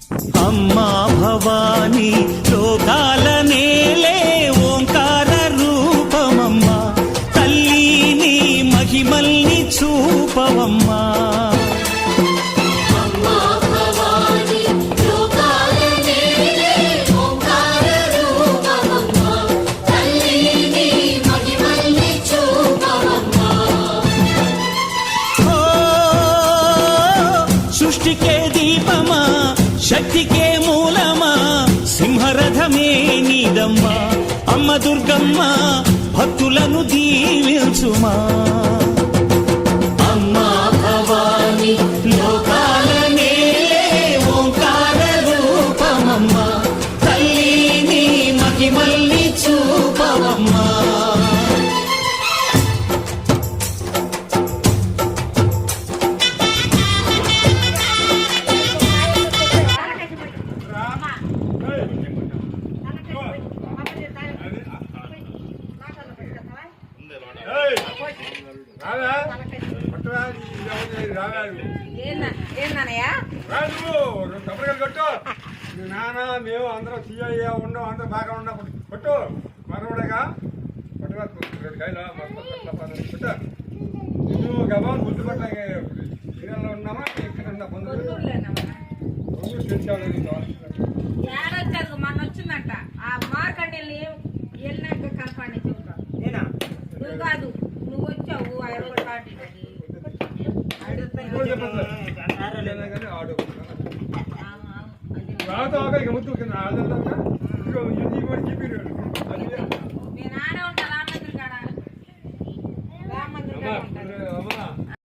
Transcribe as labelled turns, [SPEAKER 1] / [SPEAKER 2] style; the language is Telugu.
[SPEAKER 1] అమ్మా భవానీ లోకాల నేలే ఓంకార రూపమమ్మా, తల్లిని మహిమల్ని చూపవమ్మా. సృష్టికే దీపమా, శక్తికే మూలమా, సింహరథమే నీదమ్మా. అమ్మ దుర్గమ్మ భక్తులను దీవించుమా. అమ్మా భవానీ లోకాల నేలే ఓంకార రూపమమ్మా, తల్లిని మహిమల్ని చూపవమ్మా.
[SPEAKER 2] నాన్న మేము అందరం సీఐ ఉండవు, అందరూ బాగా ఉన్నప్పుడు కొట్టు మనవడగా కొట్టుగా కొట్టు. నువ్వు గబాన్ గుర్తుపట్ల సీరియల్లో ఉన్నామా ఎక్కడ ఉన్నా
[SPEAKER 3] మన వచ్చిందంట ఆ మార్కండి వెళ్ళినాక కనపడి చెబుతావు. నువ్వు కాదు, నువ్వు వచ్చావు 5 రోజులు పార్టీ
[SPEAKER 2] ముద్దు
[SPEAKER 3] నేను ఆడే ఉంటా రామ మందిర్ కాడ. రామ మందిర్ కాడ ఉంటాను.